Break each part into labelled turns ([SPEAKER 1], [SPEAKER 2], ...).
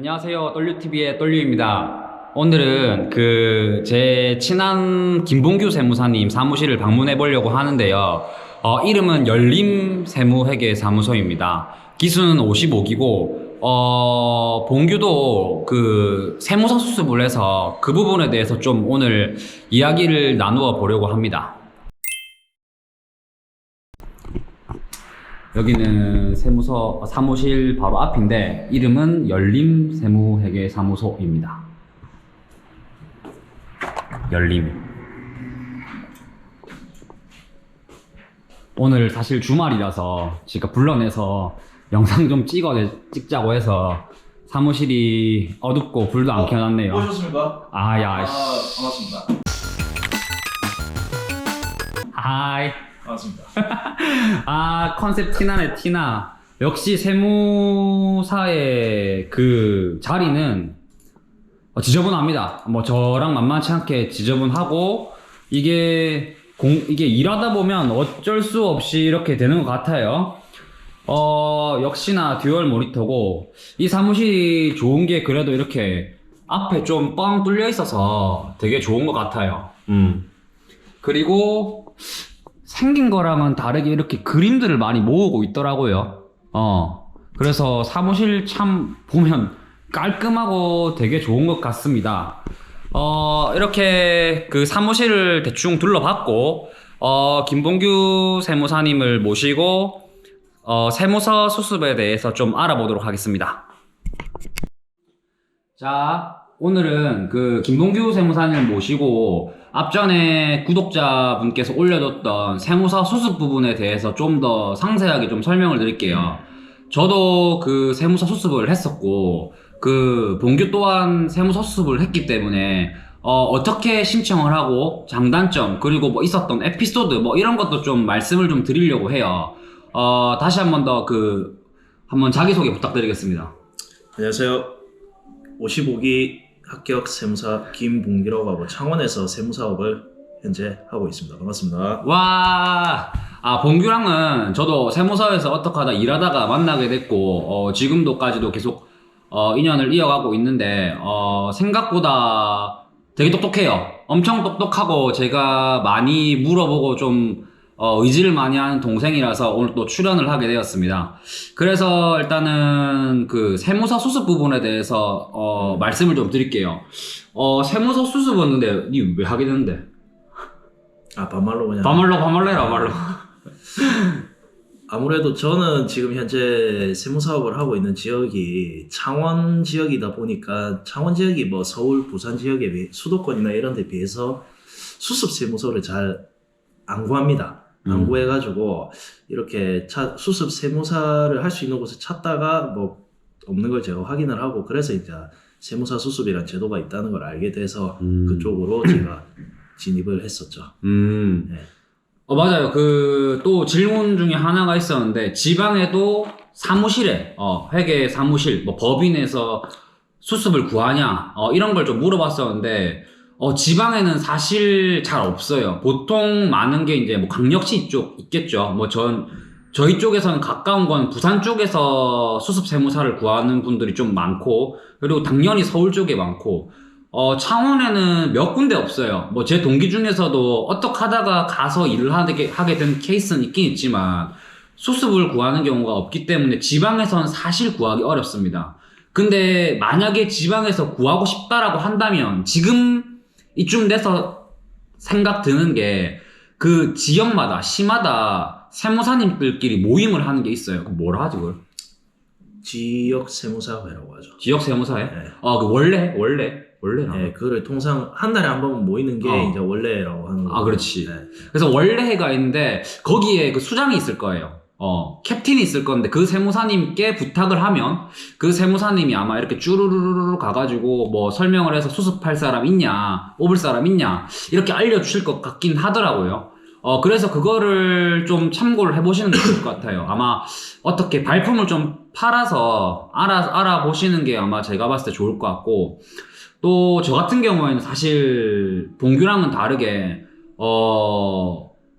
[SPEAKER 1] 안녕하세요. 떨류TV의 떨류입니다. 오늘은 제 친한 김봉규 세무사님 사무실을 방문해 보려고 하는데요. 이름은 열림세무회계사무소입니다. 기수는 55기고, 봉규도 세무사 수습을 해서 그 부분에 대해서 좀 오늘 이야기를 나누어 보려고 합니다. 여기는 사무실 바로 앞인데 이름은 열림세무회계사무소입니다. 열림. 오늘 사실 주말이라서 제가 불러내서 영상 좀 찍자고 해서 사무실이 어둡고 불도 안 켜놨네요.
[SPEAKER 2] 오셨습니까? 반갑습니다.
[SPEAKER 1] 하이.
[SPEAKER 2] 반갑습니다.
[SPEAKER 1] 컨셉 티나네, 티나. 역시 세무사의 그 자리는 지저분합니다. 뭐 저랑 만만치 않게 지저분하고, 이게 일하다 보면 어쩔 수 없이 이렇게 되는 것 같아요. 역시나 듀얼 모니터고, 이 사무실이 좋은 게 그래도 이렇게 앞에 좀 뻥 뚫려 있어서 되게 좋은 것 같아요. 그리고 생긴 거랑은 다르게 이렇게 그림들을 많이 모으고 있더라고요. 그래서 사무실 참 보면 깔끔하고 되게 좋은 것 같습니다. 이렇게 그 사무실을 대충 둘러봤고, 김봉규 세무사님을 모시고, 세무서 수습에 대해서 좀 알아보도록 하겠습니다. 자, 오늘은 그 김봉규 세무사님을 모시고 앞전에 구독자분께서 올려뒀던 세무서 수습 부분에 대해서 좀 더 상세하게 좀 설명을 드릴게요. 저도 그 세무서 수습을 했었고, 그 봉규 또한 세무서 수습을 했기 때문에 어떻게 신청을 하고 장단점, 그리고 뭐 있었던 에피소드 뭐 이런 것도 좀 말씀을 좀 드리려고 해요. 다시 한 번 더 한번 자기소개 부탁드리겠습니다.
[SPEAKER 2] 안녕하세요. 55기 합격 세무사 김봉규라고 하고 창원에서 세무사업을 현재 하고 있습니다. 반갑습니다.
[SPEAKER 1] 와, 봉규랑은 저도 세무서에서 어떻게 하다 일하다가 만나게 됐고, 지금도까지도 계속, 인연을 이어가고 있는데, 생각보다 되게 똑똑해요. 엄청 똑똑하고, 제가 많이 물어보고 좀, 의지를 많이 하는 동생이라서 오늘 또 출연을 하게 되었습니다. 그래서 일단은 그 세무서 수습 부분에 대해서, 말씀을 좀 드릴게요. 세무서 수습은 근데, 니 왜 하게 됐는데?
[SPEAKER 2] 반말로 그냥.
[SPEAKER 1] 반말로 해라, 말로.
[SPEAKER 2] 아무래도 저는 지금 현재 세무사업을 하고 있는 지역이 창원 지역이다 보니까 창원 지역이 뭐 서울, 부산 지역에 비해 수도권이나 이런 데 비해서 수습 세무서를 잘 안 구합니다. 안 구해가지고 이렇게 수습 세무사를 할 수 있는 곳을 찾다가 뭐 없는 걸 제가 확인을 하고, 그래서 이제 세무사 수습이라는 제도가 있다는 걸 알게 돼서 그쪽으로 제가 진입을 했었죠.
[SPEAKER 1] 네. 맞아요. 또 질문 중에 하나가 있었는데, 지방에도 사무실에, 회계 사무실, 뭐 법인에서 수습을 구하냐, 이런 걸 좀 물어봤었는데, 지방에는 사실 잘 없어요. 보통 많은 게 이제 뭐 광역시 쪽 있겠죠. 뭐 저희 쪽에서는 가까운 건 부산 쪽에서 수습 세무사를 구하는 분들이 좀 많고, 그리고 당연히 서울 쪽에 많고, 창원에는 몇 군데 없어요. 뭐 제 동기 중에서도 어떻게 하다가 가서 일을 하게 된 케이스는 있긴 있지만, 수습을 구하는 경우가 없기 때문에 지방에서는 사실 구하기 어렵습니다. 근데 만약에 지방에서 구하고 싶다라고 한다면, 지금 이쯤 돼서 생각 드는 게, 그 지역마다, 시마다 세무사님들끼리 모임을 하는 게 있어요. 그 뭐라 하지, 그걸?
[SPEAKER 2] 지역 세무사회라고 하죠.
[SPEAKER 1] 지역 세무사회?
[SPEAKER 2] 네.
[SPEAKER 1] 원래나?
[SPEAKER 2] 네, 그거를 통상 한 달에 한 번 모이는 게 이제 원래라고 하는 거예요.
[SPEAKER 1] 그렇지.
[SPEAKER 2] 네.
[SPEAKER 1] 그래서 원래회가 있는데, 거기에 그 수장이 있을 거예요. 캡틴이 있을 건데, 그 세무사님께 부탁을 하면, 그 세무사님이 아마 이렇게 쭈루루루루 가가지고, 뭐 설명을 해서 수습할 사람 있냐, 뽑을 사람 있냐, 이렇게 알려주실 것 같긴 하더라고요. 그래서 그거를 좀 참고를 해보시는 게 좋을 것 같아요. 아마 어떻게 발품을 좀 팔아서 알아보시는 게 아마 제가 봤을 때 좋을 것 같고, 또 저 같은 경우에는 사실 봉규랑은 다르게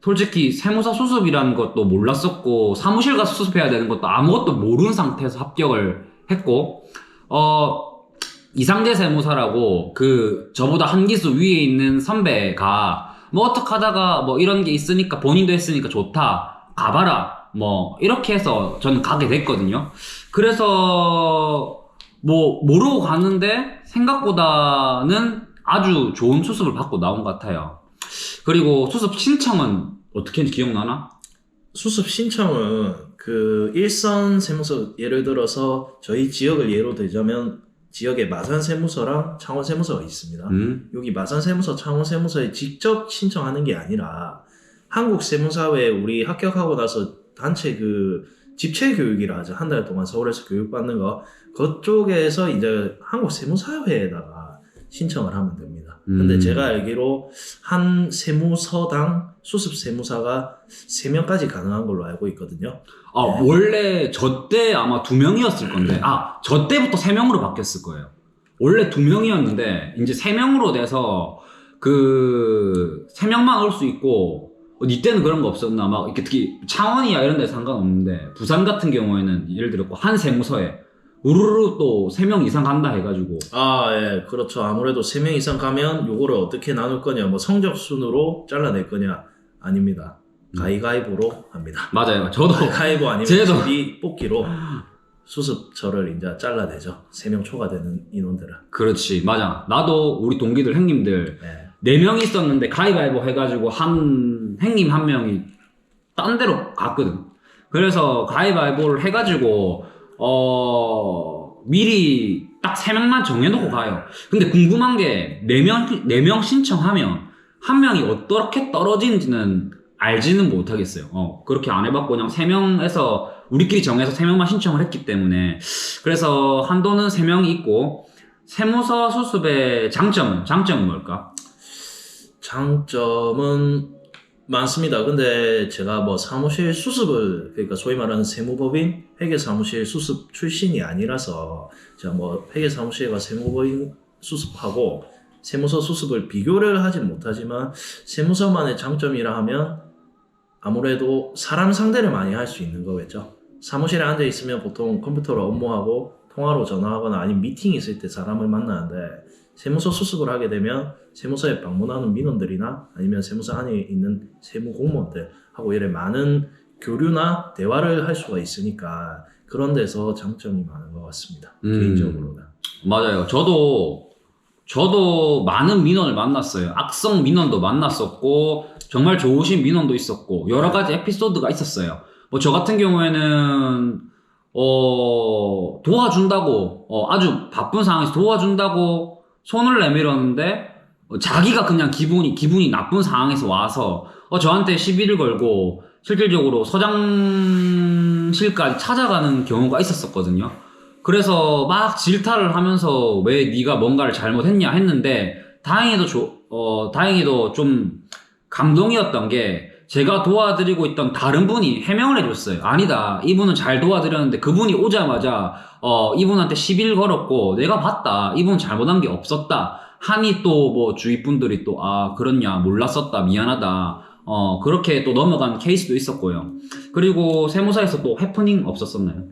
[SPEAKER 1] 솔직히 세무사 수습이라는 것도 몰랐었고, 사무실 가서 수습해야 되는 것도 아무것도 모르는 상태에서 합격을 했고, 이상재 세무사라고 그 저보다 한 기수 위에 있는 선배가 뭐 어떻게 하다가 뭐 이런 게 있으니까 본인도 했으니까 좋다 가봐라 뭐 이렇게 해서 저는 가게 됐거든요. 그래서 뭐 모르고 갔는데 생각보다는 아주 좋은 수습을 받고 나온 것 같아요. 그리고 수습 신청은 어떻게 했는지 기억나나?
[SPEAKER 2] 수습 신청은 그 일선 세무서 예를 들어서 저희 지역을 예로 들자면 지역에 마산 세무서랑 창원 세무서가 있습니다. 여기 마산 세무서, 창원 세무서에 직접 신청하는 게 아니라 한국 세무사회 우리 합격하고 나서 단체 그 집체 교육이라 하죠. 한 달 동안 서울에서 교육받는 거 그쪽에서 이제 한국 세무사회에다가 신청을 하면 됩니다. 근데 제가 알기로 한 세무서당 수습 세무사가 3명까지 가능한 걸로 알고 있거든요.
[SPEAKER 1] 아,
[SPEAKER 2] 네.
[SPEAKER 1] 원래 저 때 아마 2명이었을 건데, 저 때부터 3명으로 바뀌었을 거예요. 원래 2명이었는데, 이제 3명으로 돼서, 3명만 올 수 있고, 니 때는 그런 거 없었나? 막, 이렇게 특히 창원이야 이런 데 상관없는데, 부산 같은 경우에는 예를 들었고, 한 세무서에, 우르르 또 3명 이상 간다 해가지고.
[SPEAKER 2] 예, 그렇죠. 아무래도 3명 이상 가면 요거를 어떻게 나눌 거냐, 뭐 성적 순으로 잘라낼 거냐, 아닙니다. 가위가위보로 합니다.
[SPEAKER 1] 맞아요. 저도.
[SPEAKER 2] 가위바위보 아니면
[SPEAKER 1] 쟤도.
[SPEAKER 2] 제비 뽑기로 수습처를 이제 잘라내죠. 3명 초과되는 인원들은.
[SPEAKER 1] 그렇지. 맞아. 나도 우리 동기들, 형님들,
[SPEAKER 2] 네.
[SPEAKER 1] 4명이 있었는데 가위바위보 해가지고 형님 한 명이 딴 데로 갔거든. 그래서 가위바위보를 해가지고 미리 딱 3명만 정해놓고 가요. 근데 궁금한 게 4명 신청하면 한 명이 어떻게 떨어지는지는 알지는 못하겠어요. 그렇게 안 해봤고 그냥 3명에서 우리끼리 정해서 3명만 신청을 했기 때문에 그래서 한도는 3명이 있고 세무서 수습의 장점은 뭘까?
[SPEAKER 2] 장점은 많습니다. 근데 제가 뭐 사무실 수습을 그러니까 소위 말하는 세무법인 회계사무실 수습 출신이 아니라서 제가 뭐 회계사무실과 세무법인 수습하고 세무서 수습을 비교를 하진 못하지만 세무서만의 장점이라 하면 아무래도 사람 상대를 많이 할 수 있는 거겠죠. 사무실에 앉아 있으면 보통 컴퓨터로 업무하고 통화로 전화하거나 아니면 미팅이 있을 때 사람을 만나는데 세무서 수습을 하게 되면 세무서에 방문하는 민원들이나 아니면 세무서 안에 있는 세무 공무원들하고 이래 많은 교류나 대화를 할 수가 있으니까 그런 데서 장점이 많은 것 같습니다. 개인적으로는.
[SPEAKER 1] 맞아요. 저도 많은 민원을 만났어요. 악성 민원도 만났었고 정말 좋으신 민원도 있었고 여러 가지 에피소드가 있었어요. 뭐 저 같은 경우에는 도와준다고 아주 바쁜 상황에서 도와준다고 손을 내밀었는데 자기가 그냥 기분이 나쁜 상황에서 와서 저한테 시비를 걸고 실질적으로 서장실까지 찾아가는 경우가 있었었거든요. 그래서 막 질타를 하면서 왜 네가 뭔가를 잘못했냐 했는데 다행히도 좀 감동이었던 게 제가 도와드리고 있던 다른 분이 해명을 해줬어요. 아니다. 이분은 잘 도와드렸는데 그분이 오자마자 이분한테 시비를 걸었고 내가 봤다. 이분 잘못한 게 없었다. 하니 또 뭐 주위 분들이 또 그렇냐 몰랐었다. 미안하다. 그렇게 또 넘어간 케이스도 있었고요. 그리고 세무사에서 또 해프닝 없었었나요?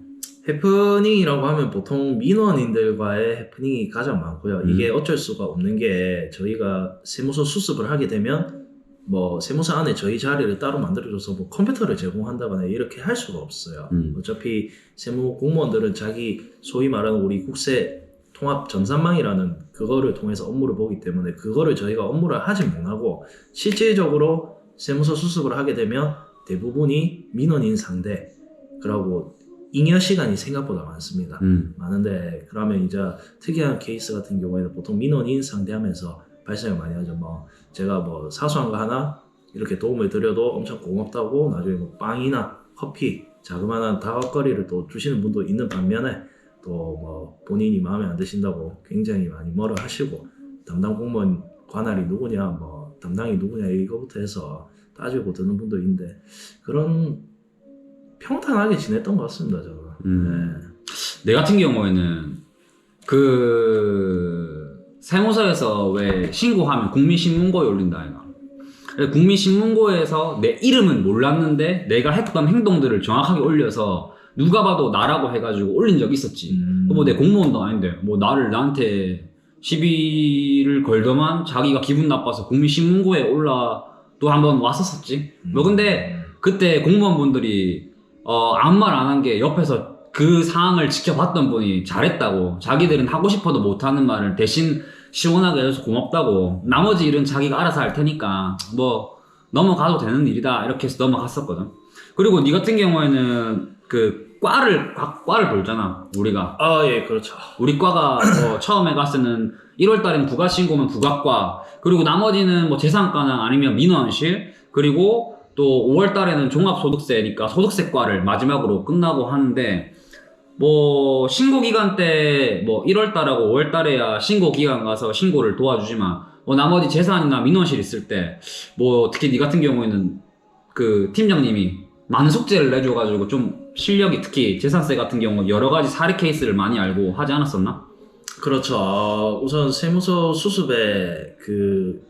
[SPEAKER 2] 해프닝이라고 하면 보통 민원인들과의 해프닝이 가장 많고요. 이게 어쩔 수가 없는 게 저희가 세무서 수습을 하게 되면 뭐 세무서 안에 저희 자리를 따로 만들어줘서 뭐 컴퓨터를 제공한다거나 이렇게 할 수가 없어요. 어차피 세무 공무원들은 자기 소위 말하는 우리 국세 통합 전산망이라는 그거를 통해서 업무를 보기 때문에 그거를 저희가 업무를 하지 못하고 실질적으로 세무서 수습을 하게 되면 대부분이 민원인 상대 그러고 잉여 시간이 생각보다 많습니다. 많은데 그러면 이제 특이한 케이스 같은 경우에는 보통 민원인 상대하면서 발생을 많이 하죠. 뭐 제가 뭐 사소한 거 하나 이렇게 도움을 드려도 엄청 고맙다고 나중에 뭐 빵이나 커피 자그마한 다각거리를 또 주시는 분도 있는 반면에 또 뭐 본인이 마음에 안 드신다고 굉장히 많이 뭐라 하시고 담당 공무원 관할이 누구냐 뭐 담당이 누구냐 이거부터 해서 따지고 드는 분도 있는데 그런 평탄하게 지냈던 것 같습니다. 저는.
[SPEAKER 1] 내 같은 경우에는 세무서에서 왜 신고하면 국민신문고에 올린다 아이가. 국민신문고에서 내 이름은 몰랐는데 내가 했던 행동들을 정확하게 올려서 누가 봐도 나라고 해가지고 올린 적이 있었지. 뭐 내 공무원도 아닌데 뭐 나한테 시비를 걸더만 자기가 기분 나빠서 국민신문고에 올라도 한번 왔었었지. 뭐 근데 그때 공무원분들이 아무 말 안 한 게 옆에서 그 상황을 지켜봤던 분이 잘했다고, 자기들은 하고 싶어도 못하는 말을 대신 시원하게 해줘서 고맙다고, 나머지 일은 자기가 알아서 할 테니까 뭐 넘어가도 되는 일이다 이렇게 해서 넘어갔었거든. 그리고 니 같은 경우에는 그 과를 돌잖아 우리가.
[SPEAKER 2] 예, 그렇죠.
[SPEAKER 1] 우리 과가 처음에 갔을 때는 1월 달에는 부가신고면 부가과, 그리고 나머지는 뭐 재산과나 아니면 민원실, 그리고 또 5월 달에는 종합소득세니까 소득세과를 마지막으로 끝나고 하는데, 뭐 신고 기간 때 뭐 1월 달하고 5월 달에야 신고 기간 가서 신고를 도와주지만, 뭐 나머지 재산이나 민원실 있을 때 뭐 특히 니 같은 경우에는 그 팀장님이 많은 숙제를 내줘가지고 좀 실력이, 특히 재산세 같은 경우 여러 가지 사례 케이스를 많이 알고 하지 않았었나?
[SPEAKER 2] 그렇죠. 우선 세무서 수습의 그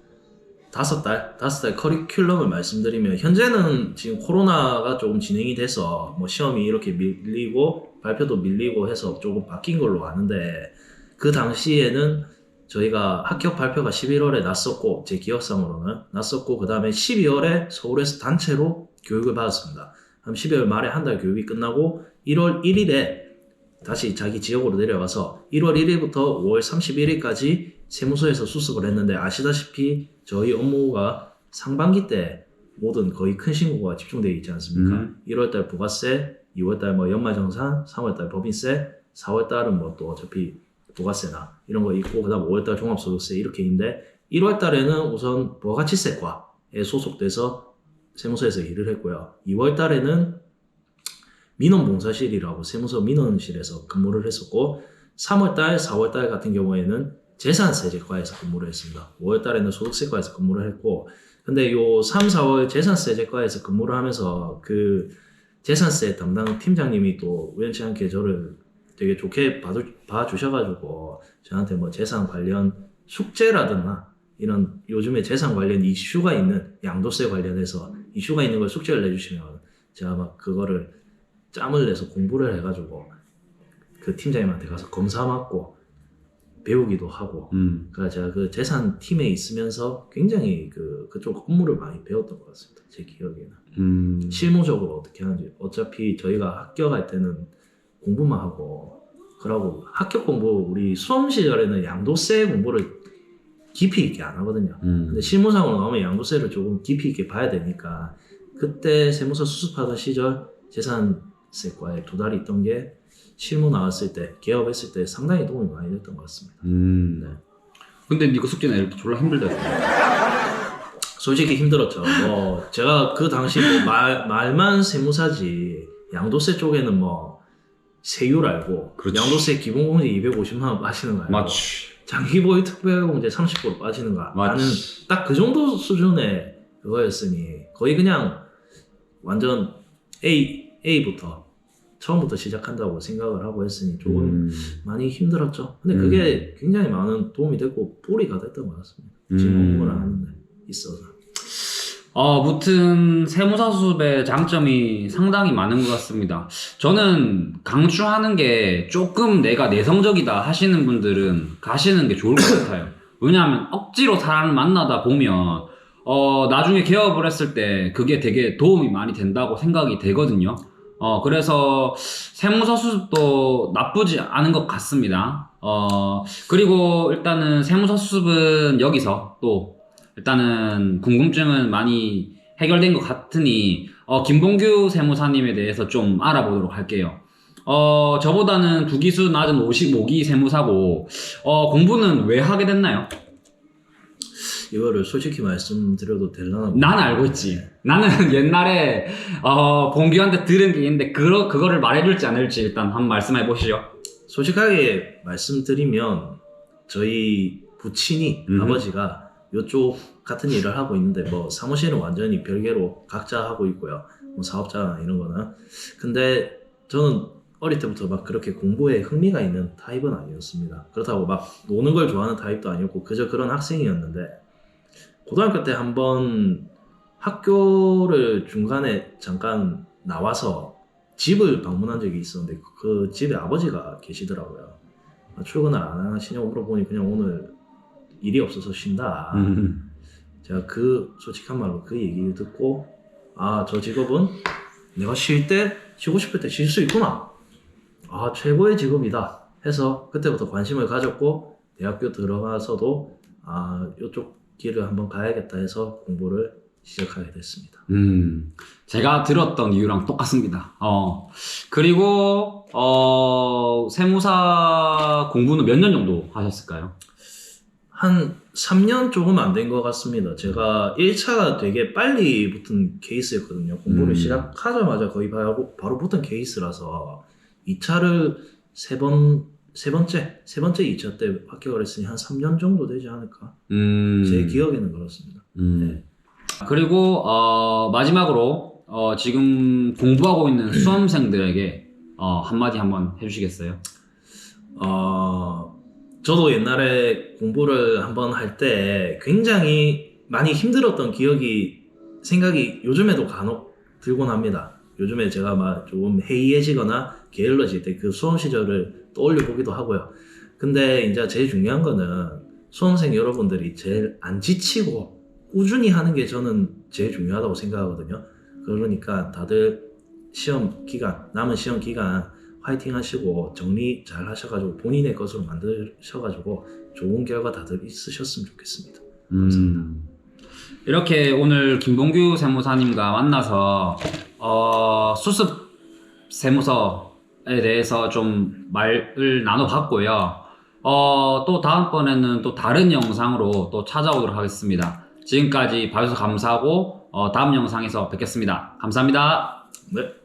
[SPEAKER 2] 5달 커리큘럼을 말씀드리면, 현재는 지금 코로나가 조금 진행이 돼서 뭐 시험이 이렇게 밀리고 발표도 밀리고 해서 조금 바뀐 걸로 아는데, 그 당시에는 저희가 합격 발표가 11월에 났었고, 제 기억상으로는 났었고, 그 다음에 12월에 서울에서 단체로 교육을 받았습니다. 그럼 12월 말에 한 달 교육이 끝나고 1월 1일에 다시 자기 지역으로 내려가서 1월 1일부터 5월 31일까지 세무서에서 수습을 했는데, 아시다시피 저희 업무가 상반기 때 모든 거의 큰 신고가 집중되어 있지 않습니까? 1월달 부가세, 2월달 뭐 연말정산, 3월달 법인세, 4월달은 뭐 또 어차피 부가세나 이런 거 있고, 그 다음 5월달 종합소득세 이렇게 있는데, 1월달에는 우선 부가가치세과에 소속돼서 세무서에서 일을 했고요. 2월달에는 민원봉사실이라고 세무서 민원실에서 근무를 했었고, 3월달, 4월달 같은 경우에는 재산세제과에서 근무를 했습니다. 5월달에는 소득세과에서 근무를 했고, 근데 요 3, 4월 재산세제과에서 근무를 하면서 그 재산세 담당 팀장님이 또 우연치 않게 저를 되게 좋게 봐주셔가지고, 저한테 뭐 재산 관련 숙제라든가 이런 요즘에 재산 관련 이슈가 있는, 양도세 관련해서 이슈가 있는 걸 숙제를 내주시면 제가 막 그거를 짬을 내서 공부를 해가지고 그 팀장님한테 가서 검사 맡고 배우기도 하고, 그러니까 제가 그 재산 팀에 있으면서 굉장히 그쪽 업무를 많이 배웠던 것 같습니다. 제 기억에는. 실무적으로 어떻게 하는지. 어차피 저희가 합격할 때는 공부만 하고, 그러고 합격 공부, 우리 수험 시절에는 양도세 공부를 깊이 있게 안 하거든요. 근데 실무상으로 나오면 양도세를 조금 깊이 있게 봐야 되니까, 그때 세무서 수습하던 시절 재산세과에 2달이 있던 게 실무 나왔을 때, 개업했을 때 상당히 도움이 많이 됐던 것 같습니다. 네.
[SPEAKER 1] 근데 니가 숙제 낼 때 졸라 힘들다 했어.
[SPEAKER 2] 솔직히 힘들었죠. 뭐 제가 그 당시 뭐 말만 세무사지, 양도세 쪽에는 뭐 세율 알고,
[SPEAKER 1] 그렇지.
[SPEAKER 2] 양도세 기본공제 250만 원 빠지는 거 알고,
[SPEAKER 1] 맞지.
[SPEAKER 2] 장기보유 특별공제 30% 빠지는 거 아는, 딱 그 정도 수준의 그거였으니 거의 그냥 완전 A부터 처음부터 시작한다고 생각을 하고 했으니 조금 많이 힘들었죠. 근데 그게 굉장히 많은 도움이 됐고 뿌리가 됐던 것 같습니다. 지금 업무를 하는데 있어서.
[SPEAKER 1] 무튼 세무사 수습의 장점이 상당히 많은 것 같습니다. 저는 강추하는 게, 조금 내가 내성적이다 하시는 분들은 가시는 게 좋을 것 같아요. 왜냐하면 억지로 사람을 만나다 보면 나중에 개업을 했을 때 그게 되게 도움이 많이 된다고 생각이 되거든요. 그래서 세무사 수습도 나쁘지 않은 것 같습니다. 그리고 일단은 세무사 수습은 여기서 또 일단은 궁금증은 많이 해결된 것 같으니 김봉규 세무사님에 대해서 좀 알아보도록 할게요. 저보다는 부기수 낮은 55기 세무사고, 공부는 왜 하게 됐나요?
[SPEAKER 2] 이거를 솔직히 말씀드려도 되려나?
[SPEAKER 1] 난 알고 있지. 나는 옛날에 봉규한테 들은 게 있는데 그거를 말해줄지 안 해줄지 일단 한번 말씀해 보시죠.
[SPEAKER 2] 솔직하게 말씀드리면 저희 부친이 아버지가 이쪽 같은 일을 하고 있는데, 뭐 사무실은 완전히 별개로 각자 하고 있고요. 뭐 사업자나 이런 거는. 근데 저는 어릴 때부터 막 그렇게 공부에 흥미가 있는 타입은 아니었습니다. 그렇다고 막 노는 걸 좋아하는 타입도 아니었고, 그저 그런 학생이었는데, 고등학교 때 한번 학교를 중간에 잠깐 나와서 집을 방문한 적이 있었는데 그 집에 아버지가 계시더라고요. 출근을 안 하시냐고 물어보니 그냥 오늘 일이 없어서 쉰다. 제가 그 솔직한 말로 그 얘기를 듣고 저 직업은 내가 쉴 때 쉬고 싶을 때 쉴 수 있구나. 최고의 직업이다 해서 그때부터 관심을 가졌고 대학교 들어가서도 이쪽 길을 한번 가야겠다 해서 공부를 시작하게 됐습니다.
[SPEAKER 1] 제가 들었던 이유랑 똑같습니다. 그리고 세무사 공부는 몇 년 정도 하셨을까요?
[SPEAKER 2] 한 3년 조금 안 된 것 같습니다. 제가 1차가 되게 빨리 붙은 케이스였거든요. 공부를 시작하자마자 거의 바로 붙은 케이스라서 2차를 세 번째 2차 때 합격을 했으니 한 3년 정도 되지 않을까? 제 기억에는 그렇습니다. 네.
[SPEAKER 1] 그리고 마지막으로 지금 공부하고 있는 수험생들에게 한마디 한번 해주시겠어요?
[SPEAKER 2] 저도 옛날에 공부를 한번 할 때 굉장히 많이 힘들었던 생각이 요즘에도 간혹 들곤 합니다. 요즘에 제가 막 조금 해이해지거나 게을러질 때 그 수험 시절을 떠올려 보기도 하고요. 근데 이제 제일 중요한 거는 수험생 여러분들이 제일 안 지치고 꾸준히 하는 게 저는 제일 중요하다고 생각하거든요. 그러니까 다들 남은 시험 기간 화이팅 하시고 정리 잘 하셔가지고 본인의 것으로 만드셔가지고 좋은 결과 다들 있으셨으면 좋겠습니다. 감사합니다.
[SPEAKER 1] 이렇게 오늘 김봉규 세무사님과 만나서 수습 세무서에 대해서 좀 말을 나눠봤고요. 또 다음번에는 또 다른 영상으로 또 찾아오도록 하겠습니다. 지금까지 봐주셔서 감사하고 다음 영상에서 뵙겠습니다. 감사합니다.
[SPEAKER 2] 네.